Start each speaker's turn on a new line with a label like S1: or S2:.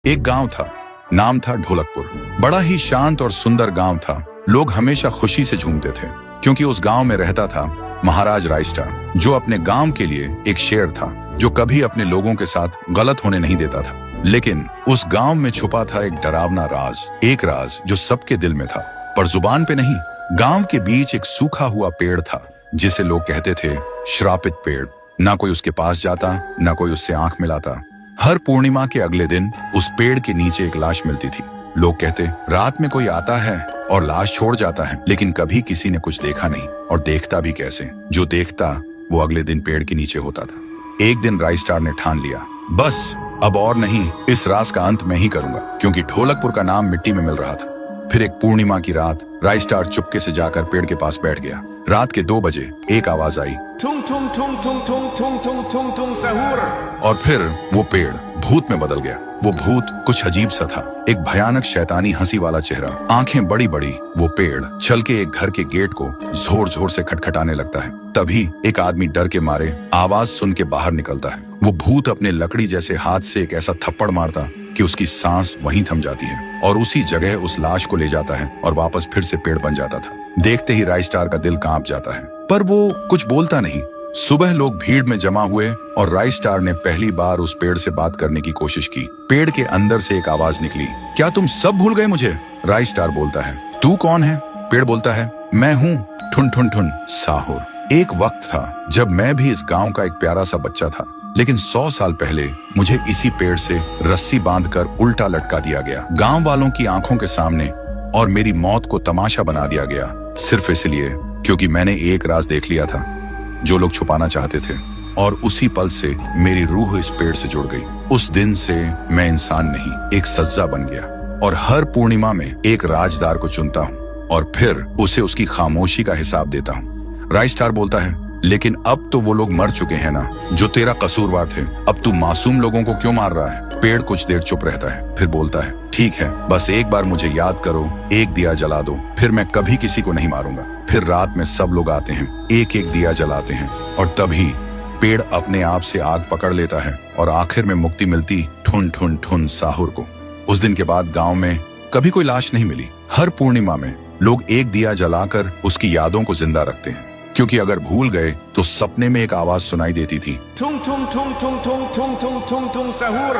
S1: एक गांव था, नाम था ढोलकपुर। बड़ा ही शांत और सुंदर गांव था। लोग हमेशा खुशी से झूमते थे क्योंकि उस गांव में रहता था महाराज रायस्टार, जो अपने गांव के लिए एक शेर था, जो कभी अपने लोगों के साथ गलत होने नहीं देता था। लेकिन उस गांव में छुपा था एक डरावना राज, एक राज जो सबके दिल में था पर जुबान पे नहीं। गांव के बीच एक सूखा हुआ पेड़ था जिसे लोग कहते थे श्रापित पेड़। ना कोई उसके पास जाता, ना कोई उससे आंख मिलाता। हर पूर्णिमा के अगले दिन उस पेड़ के नीचे एक लाश मिलती थी। लोग कहते, रात में कोई आता है और लाश छोड़ जाता है, लेकिन कभी किसी ने कुछ देखा नहीं, और देखता भी कैसे। जो देखता वो अगले दिन पेड़ के नीचे होता था। एक दिन रायस्टार ने ठान लिया, बस अब और नहीं, इस राज का अंत मैं ही करूंगा, क्योंकि ढोलकपुर का नाम मिट्टी में मिल रहा था। फिर एक पूर्णिमा की रात रायस्टार चुपके से जाकर पेड़ के पास बैठ गया। रात के 2 बजे एक आवाज आई,
S2: tung tung tung tung tung tung tung tung tung सहूर।
S1: और फिर वो पेड़ भूत में बदल गया। वो भूत कुछ अजीब सा था, एक भयानक शैतानी हंसी वाला चेहरा, आंखें बड़ी बड़ी। वो पेड़ चल के एक घर के गेट को जोर जोर से खटखटाने लगता है। तभी एक आदमी डर के मारे आवाज सुन के बाहर निकलता है। वो भूत अपने लकड़ी जैसे हाथ से एक ऐसा थप्पड़ मारता कि उसकी सांस वहीं थम जाती है, और उसी जगह उस लाश को ले जाता है और वापस फिर से पेड़ बन जाता था। देखते ही रायस्टार का दिल कांप जाता है, पर वो कुछ बोलता नहीं। सुबह लोग भीड़ में जमा हुए और रायस्टार ने पहली बार उस पेड़ से बात करने की कोशिश की। पेड़ के अंदर से एक आवाज निकली, क्या तुम सब भूल गए मुझे? रायस्टार बोलता है, तू कौन है? पेड़ बोलता है, मैं हूँ ठुन ठुन ठुन साहुर। एक वक्त था जब मैं भी इस गांव का एक प्यारा सा बच्चा था, लेकिन 100 साल पहले मुझे इसी पेड़ से रस्सी बांधकर उल्टा लटका दिया गया, गांव वालों की आंखों के सामने, और मेरी मौत को तमाशा बना दिया गया, सिर्फ इसलिए क्योंकि मैंने एक राज देख लिया था जो लोग छुपाना चाहते थे। और उसी पल से मेरी रूह इस पेड़ से जुड़ गई। उस दिन से मैं इंसान नहीं, एक सज्जा बन गया, और हर पूर्णिमा में एक राजदार को चुनता हूँ और फिर उसे उसकी खामोशी का हिसाब देता हूँ। रायस्टार बोलता है, लेकिन अब तो वो लोग मर चुके हैं ना, जो तेरा कसूरवार थे। अब तू मासूम लोगों को क्यों मार रहा है? पेड़ कुछ देर चुप रहता है, फिर बोलता है, ठीक है, बस एक बार मुझे याद करो, एक दिया जला दो, फिर मैं कभी किसी को नहीं मारूंगा। फिर रात में सब लोग आते हैं, एक एक दिया जलाते हैं, और तभी पेड़ अपने आप से आग पकड़ लेता है, और आखिर में मुक्ति मिलती ठुन ठुन ठुन साहुर को। उस दिन के बाद गांव में कभी कोई लाश नहीं मिली। हर पूर्णिमा में लोग एक दिया जलाकर उसकी यादों को जिंदा रखते हैं, क्योंकि अगर भूल गए तो सपने में एक आवाज सुनाई देती थी,
S2: tung tung tung tung tung tung tung tung tung सहूर।